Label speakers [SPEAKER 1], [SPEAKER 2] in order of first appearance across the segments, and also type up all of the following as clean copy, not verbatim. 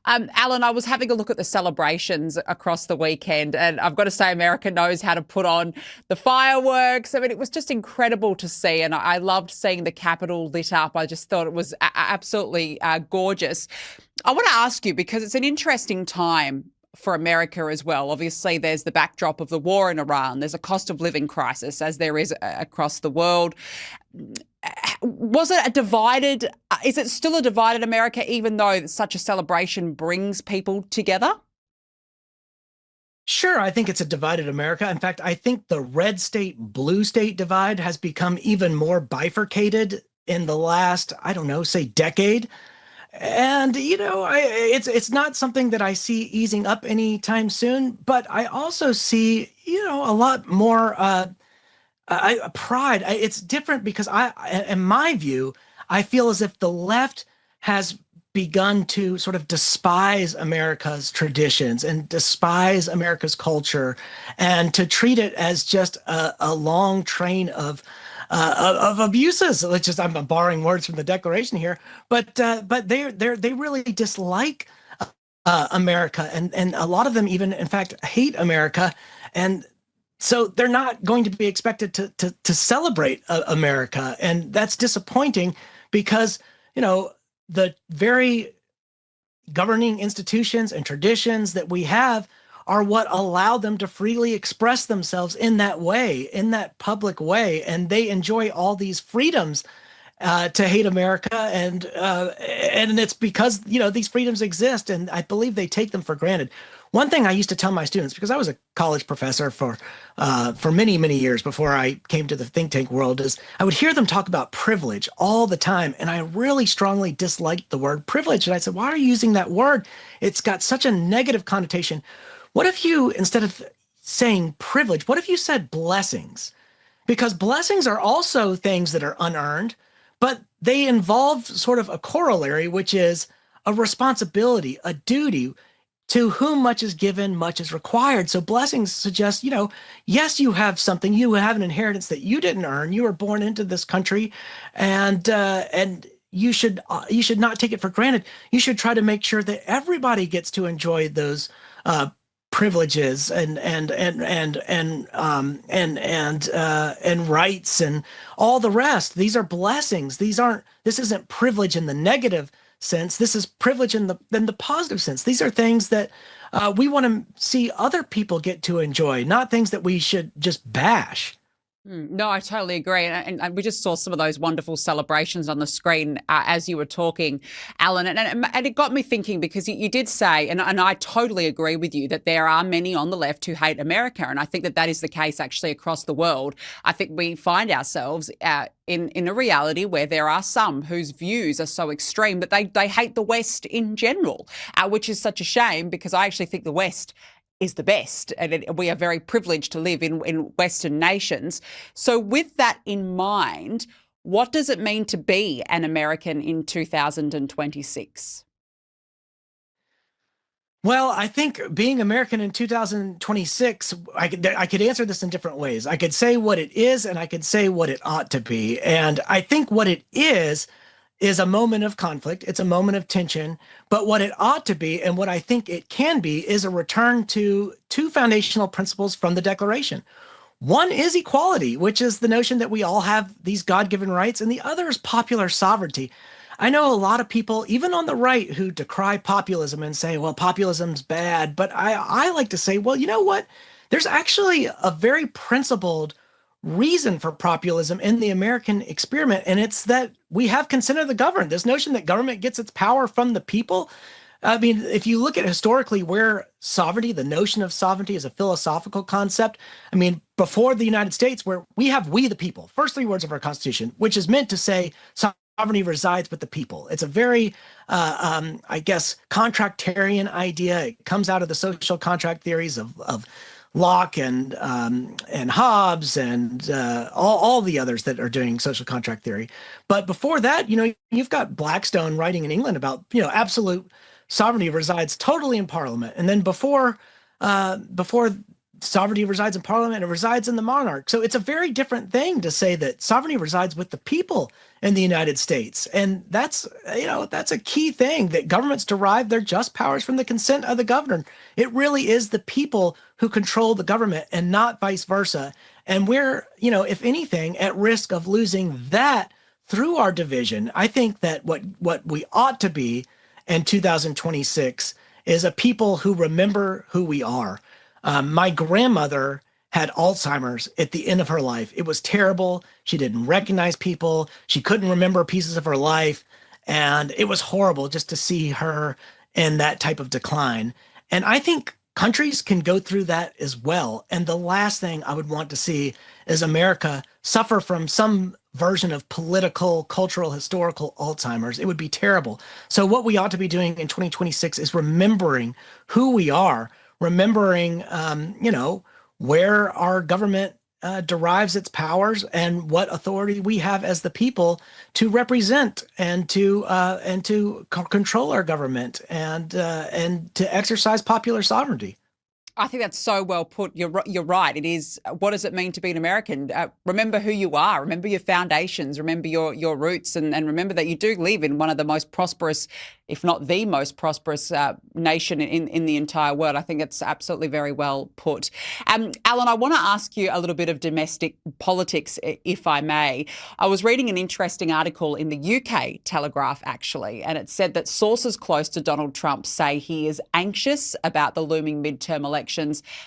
[SPEAKER 1] Alan, I was having a look at the celebrations across the weekend, and I've got to say, America knows how to put on the fireworks. I mean, it was just incredible to see, and I loved seeing the Capitol lit up. I just thought it was absolutely gorgeous. I want to ask you because it's an interesting time for America as well. Obviously, there's the backdrop of the war in Iran. There's a cost of living crisis, as there is across the world. Was it a divided, is it still a divided America, even though such a celebration brings people together?
[SPEAKER 2] Sure, I think it's a divided America. In fact, I think the red state, blue state divide has become even more bifurcated in the last, I don't know, say decade. And it's not something that I see easing up anytime soon. But I also see a lot more pride. It's different because in my view, I feel as if the left has begun to sort of despise America's traditions and despise America's culture, and to treat it as just a long train of abuses. Let's just, I'm borrowing words from the Declaration here, but they really dislike America, and a lot of them even, in fact, hate America, and so they're not going to be expected to celebrate America, and that's disappointing because the very governing institutions and traditions that we have are what allow them to freely express themselves in that way, in that public way. And they enjoy all these freedoms to hate America. And it's because, these freedoms exist. And I believe they take them for granted. One thing I used to tell my students, because I was a college professor for many, many years before I came to the think tank world, is I would hear them talk about privilege all the time. And I really strongly disliked the word privilege. And I said, why are you using that word? It's got such a negative connotation. What if you, instead of saying privilege, what if you said blessings? Because blessings are also things that are unearned, but they involve sort of a corollary, which is a responsibility, a duty. To whom much is given, much is required. So blessings suggest, yes, you have something, you have an inheritance that you didn't earn. You were born into this country, and you should not take it for granted. You should try to make sure that everybody gets to enjoy those privileges and rights and all the rest. These are blessings. This isn't privilege in the negative sense. This is privilege in the positive sense. These are things that we want to see other people get to enjoy, not things that we should just bash.
[SPEAKER 1] No, I totally agree. And we just saw some of those wonderful celebrations on the screen as you were talking, Alan. And it got me thinking because you did say, and I totally agree with you, that there are many on the left who hate America. And I think that is the case actually across the world. I think we find ourselves in a reality where there are some whose views are so extreme that they hate the West in general, which is such a shame because I actually think the West is the best. And we are very privileged to live in Western nations. So with that in mind, what does it mean to be an American in 2026?
[SPEAKER 2] Well, I think being American in 2026, I could answer this in different ways. I could say what it is, and I could say what it ought to be. And I think what it is a moment of conflict. It's a moment of tension. But what it ought to be, and what I think it can be, is a return to two foundational principles from the Declaration. One is equality, which is the notion that we all have these God-given rights, and the other is popular sovereignty. I know a lot of people, even on the right, who decry populism and say, well, populism's bad. But I like to say, well, you know what? There's actually a very principled reason for populism in the American experiment, and it's that we have consent of the governed. This notion that government gets its power from the people. I mean, if you look at historically where sovereignty, the notion of sovereignty is a philosophical concept. I mean, before the United States, where we have we the people, first three words of our Constitution, which is meant to say sovereignty resides with the people. It's a very, I guess, contractarian idea. It comes out of the social contract theories of Locke and Hobbes and all the others that are doing social contract theory. But before that, you've got Blackstone writing in England about, absolute sovereignty resides totally in Parliament. And then before sovereignty resides in parliament, it resides in the monarch. So it's a very different thing to say that sovereignty resides with the people in the United States. And that's, that's a key thing, that governments derive their just powers from the consent of the governor. It really is the people who control the government and not vice versa. And we're, if anything, at risk of losing that through our division. I think that what we ought to be in 2026 is a people who remember who we are. My grandmother had Alzheimer's at the end of her life. It was terrible. She didn't recognize people. She couldn't remember pieces of her life. And it was horrible just to see her in that type of decline. And I think countries can go through that as well. And the last thing I would want to see is America suffer from some version of political, cultural, historical Alzheimer's. It would be terrible. So what we ought to be doing in 2026 is remembering who we are, remembering, where our government derives its powers and what authority we have as the people to represent and to control our government and to exercise popular sovereignty.
[SPEAKER 1] I think that's so well put. You're right. It is. What does it mean to be an American? Remember who you are. Remember your foundations. Remember your roots, and remember that you do live in one of the most prosperous, if not the most prosperous nation in the entire world. I think it's absolutely very well put. Alan, I want to ask you a little bit of domestic politics, if I may. I was reading an interesting article in the UK Telegraph, actually, and it said that sources close to Donald Trump say he is anxious about the looming midterm elections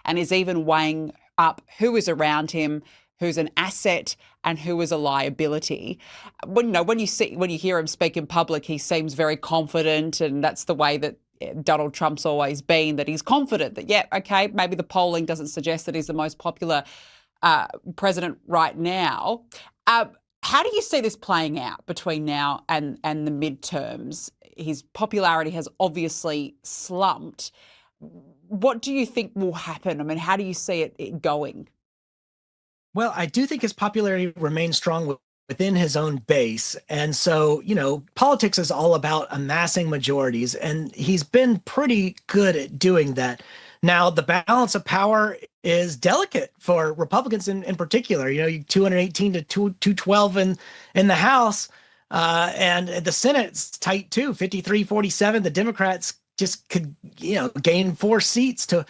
[SPEAKER 1] and is even weighing up who is around him, who's an asset and who is a liability. When you hear him speak in public, he seems very confident, and that's the way that Donald Trump's always been, that he's confident that, yeah, okay, maybe the polling doesn't suggest that he's the most popular president right now. How do you see this playing out between now and the midterms? His popularity has obviously slumped. What do you think will happen? I mean, how do you see it going?
[SPEAKER 2] Well, I do think his popularity remains strong within his own base. And so, politics is all about amassing majorities, and he's been pretty good at doing that. Now, the balance of power is delicate for Republicans in particular. 218 to 212 in the House, and the Senate's tight too, 53-47. The Democrats just could, gain 4 seats to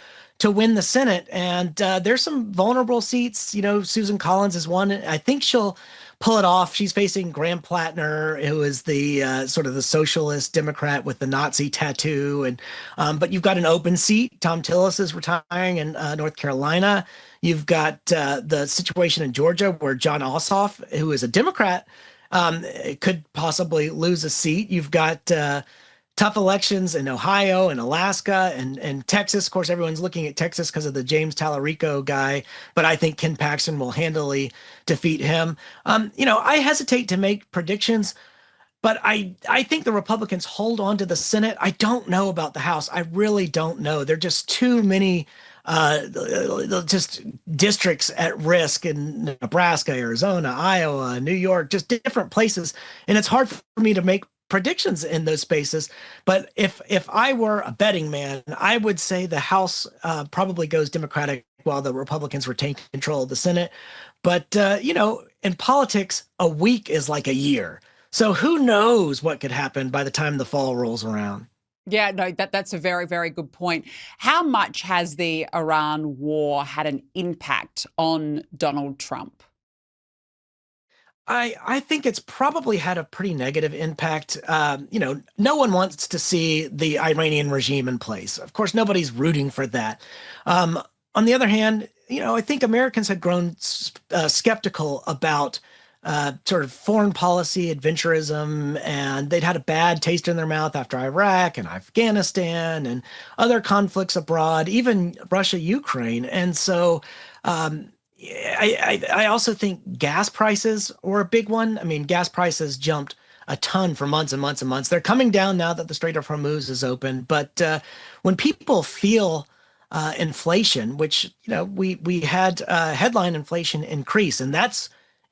[SPEAKER 2] win the Senate. And there's some vulnerable seats. Susan Collins is one. I think she'll pull it off. She's facing Graham Plattner, who is the sort of the socialist Democrat with the Nazi tattoo. But you've got an open seat. Tom Tillis is retiring in North Carolina. You've got the situation in Georgia where John Ossoff, who is a Democrat, could possibly lose a seat. You've got tough elections in Ohio and Alaska and Texas. Of course, everyone's looking at Texas because of the James Tallarico guy, but I think Ken Paxton will handily defeat him. I hesitate to make predictions, but I think the Republicans hold on to the Senate. I don't know about the House. I really don't know. There are just too many just districts at risk in Nebraska, Arizona, Iowa, New York, just different places. And it's hard for me to make predictions in those spaces. But if I were a betting man, I would say the House probably goes Democratic while the Republicans retain control of the Senate. But, in politics, a week is like a year. So who knows what could happen by the time the fall rolls around.
[SPEAKER 1] Yeah, no, that's a very, very good point. How much has the Iran war had an impact on Donald Trump?
[SPEAKER 2] I think it's probably had a pretty negative impact. No one wants to see the Iranian regime in place. Of course, nobody's rooting for that. On the other hand, I think Americans had grown skeptical about sort of foreign policy adventurism, and they'd had a bad taste in their mouth after Iraq and Afghanistan and other conflicts abroad, even Russia, Ukraine. And so I also think gas prices were a big one. I mean, gas prices jumped a ton for months and months and months. They're coming down now that the Strait of Hormuz is open. But when people feel inflation, which we had headline inflation increase, and that's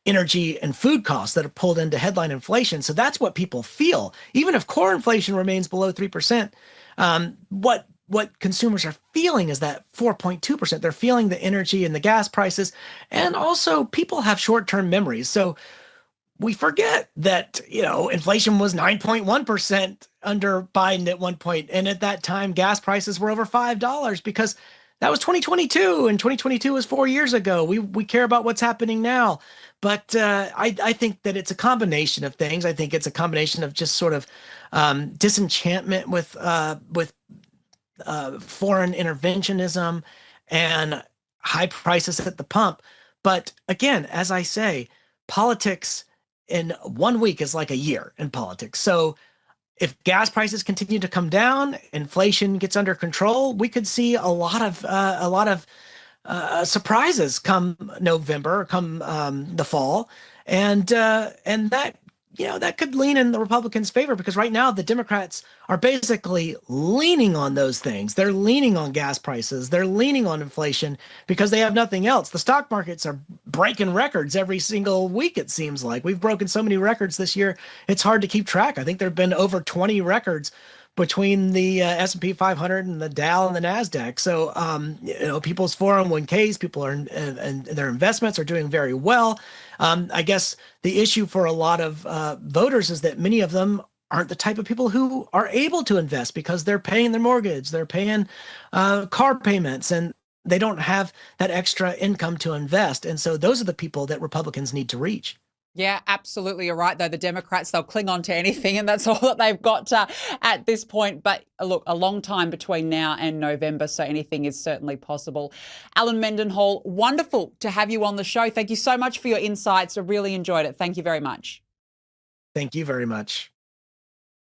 [SPEAKER 2] energy and food costs that are pulled into headline inflation. So that's what people feel. Even if core inflation remains below 3%, what what consumers are feeling is that 4.2%. They're feeling the energy and the gas prices. And also, people have short-term memories. So we forget that, inflation was 9.1% under Biden at one point. And at that time, gas prices were over $5 because that was 2022, and 2022 was 4 years ago. We care about what's happening now. But I think that it's a combination of things. I think it's a combination of just sort of disenchantment with foreign interventionism and high prices at the pump. But again, as I say, politics in 1 week is like a year in politics. So if gas prices continue to come down, inflation gets under control, we could see a lot of surprises come November, come the fall, and that could lean in the Republicans' favor because right now the Democrats are basically leaning on those things. They're leaning on gas prices. They're leaning on inflation because they have nothing else. The stock markets are breaking records every single week, it seems like. We've broken so many records this year, it's hard to keep track. I think there have been over 20 records between the S&P 500 and the Dow and the Nasdaq. So, people's 401ks, people are and their investments are doing very well. I guess the issue for a lot of voters is that many of them aren't the type of people who are able to invest because they're paying their mortgage, they're paying car payments, and they don't have that extra income to invest. And so those are the people that Republicans need to reach.
[SPEAKER 1] Yeah, absolutely. You're right, though. The Democrats, they'll cling on to anything, and that's all that they've got at this point. But look, a long time between now and November, so anything is certainly possible. Alan Mendenhall, wonderful to have you on the show. Thank you so much for your insights. I really enjoyed it. Thank you very much.
[SPEAKER 2] Thank you very much.